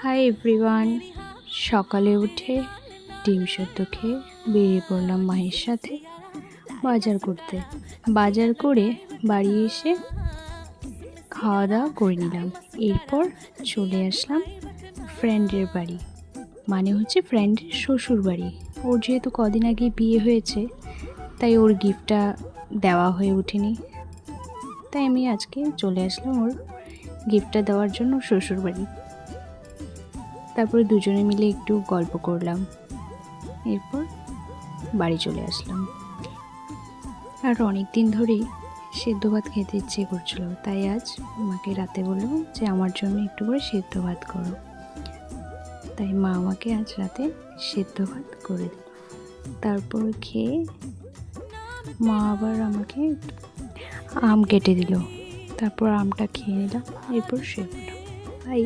Hi everyone. সকালে উঠে ডিম সেদ্ধ খেয়ে বেরিয়ে পড়লাম মায়ের সাথে বাজার করতে। বাজার করে বাড়ি এসে খাওয়া দাওয়া করে নিলাম। এরপর চলে আসলাম ফ্রেন্ডের বাড়ি, মানে হচ্ছে ফ্রেন্ডের শ্বশুর বাড়ি। ওর যেহেতু কদিন আগে বিয়ে হয়েছে, তাই ওর গিফটটা দেওয়া হয়ে ওঠেনি, তাই আমি আজকে চলে আসলাম ওর গিফটটা দেওয়ার জন্য শ্বশুর বাড়ি। তারপরে দুজনে মিলে একটু গল্প করলাম, এরপর বাড়ি চলে আসলাম। আর অনেক দিন ধরেই সেদ্ধ ভাত খেতে ইচ্ছে করছিল, তাই আজ মাকে রাতে বললাম যে আমার জন্য একটু করে সেদ্ধ ভাত করো। তাই মা আমাকে আজ রাতে সেদ্ধ ভাত করে দিল। তারপর খেয়ে মা আবার আমাকে আম কেটে দিল। তারপর আমটা খেয়ে নিলাম, এরপর শুয়ে পড়লাম। বাই।